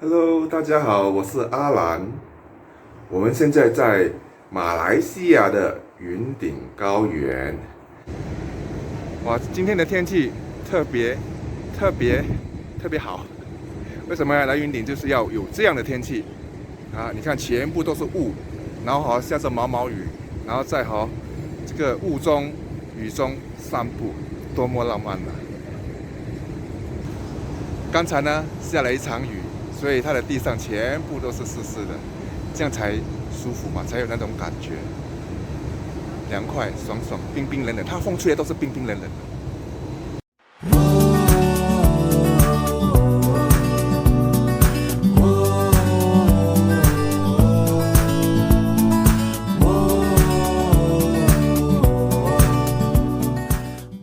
Hello，大家好，我是阿兰。我们现在在马来西亚的云顶高原。哇，今天的天气特别好。为什么要来云顶？就是要有这样的天气啊！你看，全部都是雾，然后下着毛毛雨，然后再这个雾中雨中散步，多么浪漫啊！刚才呢下了一场雨。所以它的地上全部都是湿湿的，这样才舒服嘛，才有那种感觉，凉快、爽爽、冰冰冷冷。它风吹的都是冰冰冷冷的。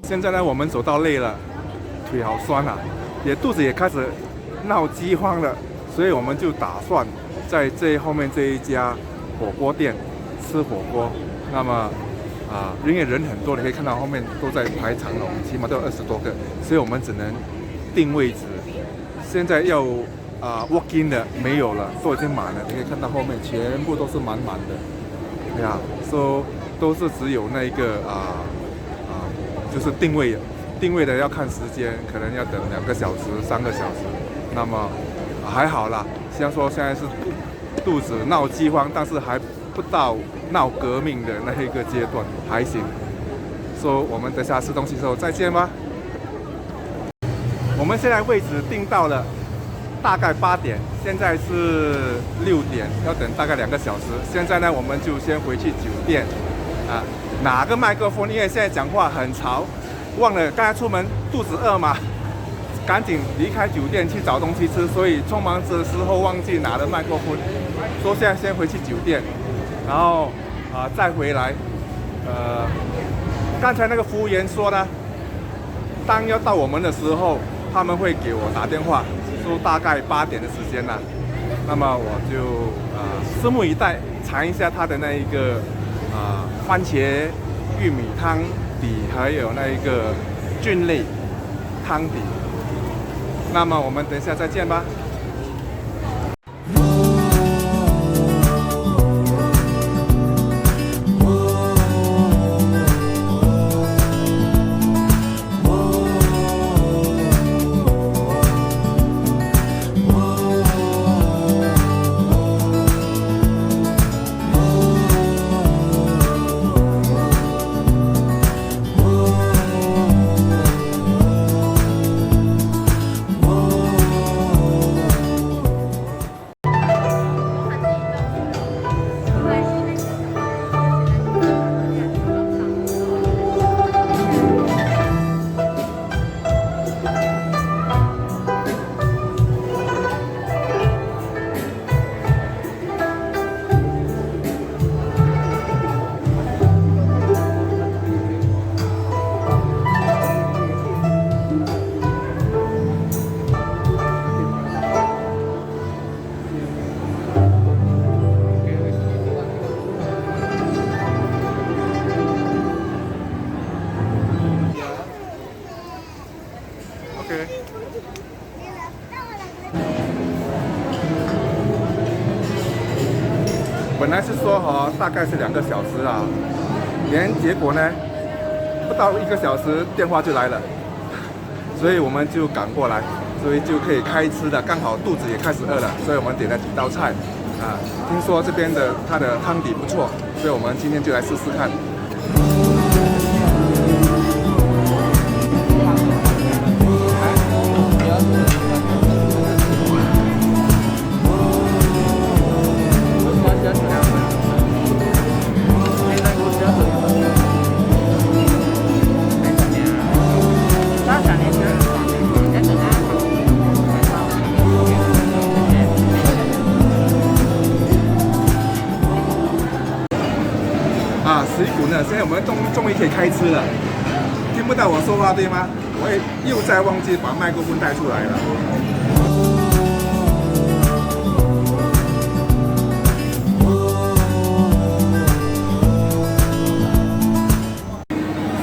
现在呢，我们走到累了，腿好酸啊，肚子也开始闹饥荒了。所以我们就打算在后面这一家火锅店吃火锅。那么因为人很多，你可以看到后面都在排长龙，起码都有20多个，所以我们只能定位置。现在要walk in 的没有了，都已经满了。你可以看到后面全部都是满满的，对啊，都是只有那一个就是定位的要看时间，可能要等2个小时、3个小时。那么还好啦，虽然说现在是肚子闹饥荒，但是还不到闹革命的那一个阶段，还行。说我们等下吃东西的时候再见吧。我们现在位置定到了大概8点，现在是6点，要等大概2个小时。现在呢，我们就先回去酒店拿个麦克风，因为现在讲话很吵，忘了刚才出门肚子饿嘛。赶紧离开酒店去找东西吃，所以匆忙的时候忘记拿了麦克风，说现在先回去酒店，然后再回来。刚才那个服务员说呢，当要到我们的时候，他们会给我打电话，说大概8点的时间了。那么我就拭目以待，尝一下他的那一个番茄玉米汤底，还有那一个菌类汤底。那么我们等一下再见吧。本来是说大概是2个小时啊，结果呢不到1个小时电话就来了，所以我们就赶过来，所以就可以开吃的，刚好肚子也开始饿了，所以我们点了几道菜听说这边的它的汤底不错，所以我们今天就来试试看。水果呢？现在我们终于可以开吃了，听不到我说话对吗？我也又再忘记把麦克风带出来了。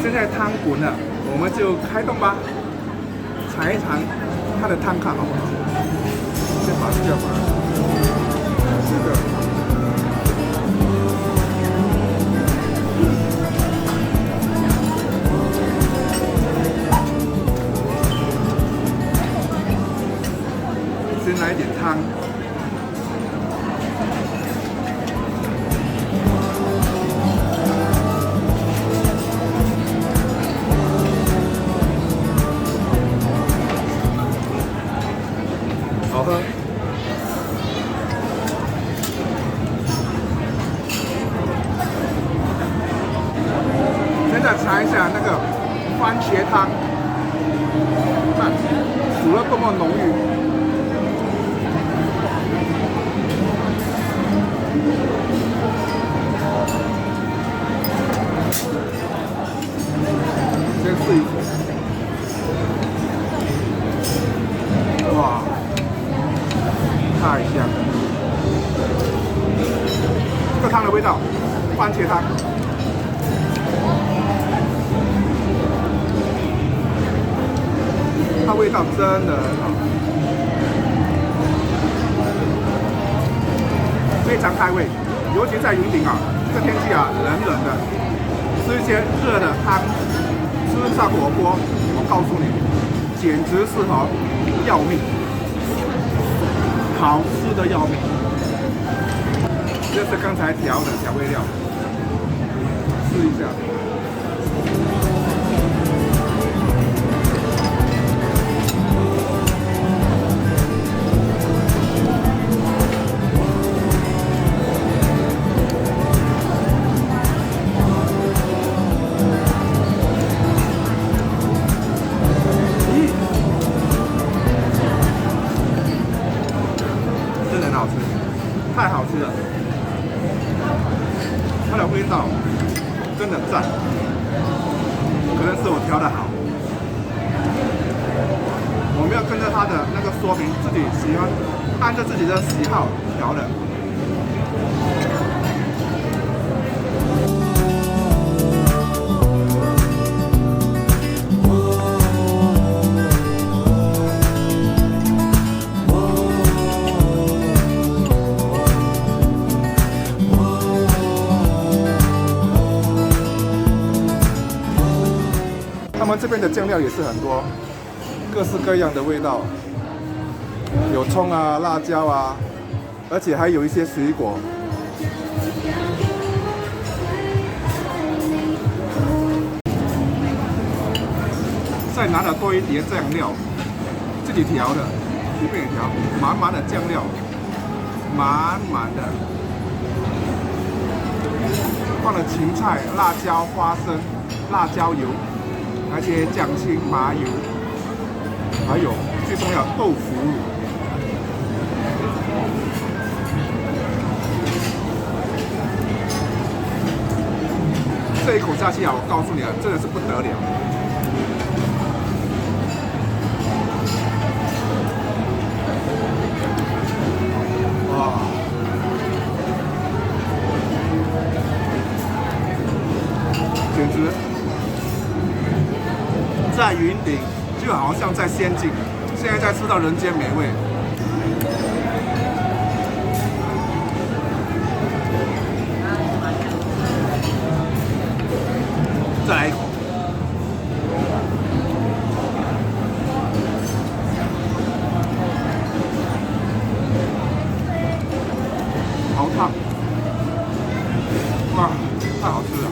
现在汤滚了，我们就开动吧，尝一尝它的汤看好不好？先把比较麻烦，是的。先来一点汤。好喝。现在尝一下那个番茄汤，看煮了多么浓郁。先试一口。哇！太香了！这个汤的味道，番茄汤，它味道真的很好，非常开胃。尤其在云顶啊，这天气啊冷冷的，吃一些热的汤，吃上火锅，我告诉你，简直是好要命。好吃的要命，这是刚才调的调味料，试一下。太好吃了，它的味道真的赞，可能是我调的好，我们要跟着它的那个说明，自己喜欢，按照自己的喜好调的。他们这边的酱料也是很多，各式各样的味道，有葱啊、辣椒啊，而且还有一些水果。再拿了多一碟酱料，自己调的，随便调，满满的酱料，满满的，放了芹菜、辣椒、花生、辣椒油。那些酱青、麻油，还有最重要豆腐乳。这一口下去啊，我告诉你啊，真的是不得了。哇！简直！在云顶就好像在仙境，现在吃到人间美味。再来一口。好烫！哇，太好吃了。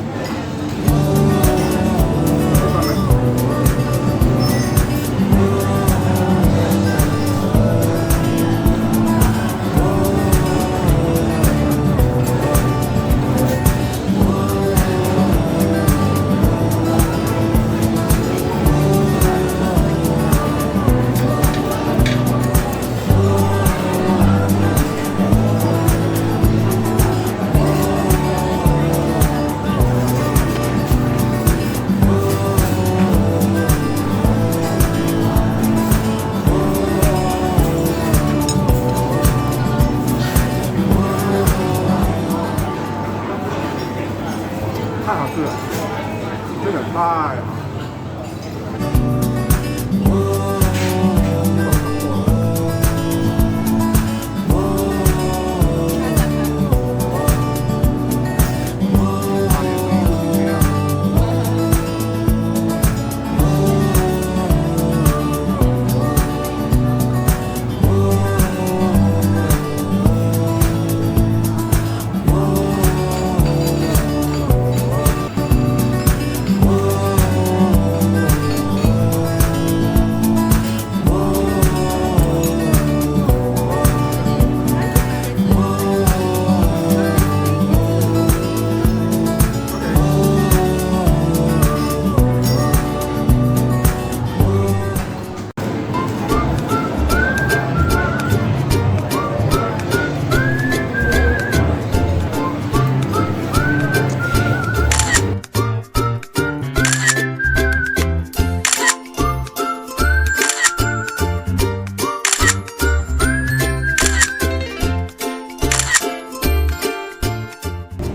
太好吃了，真的太好。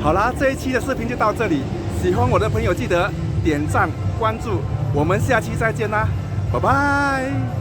好啦，这一期的视频就到这里，喜欢我的朋友记得点赞关注，我们下期再见啦，拜拜。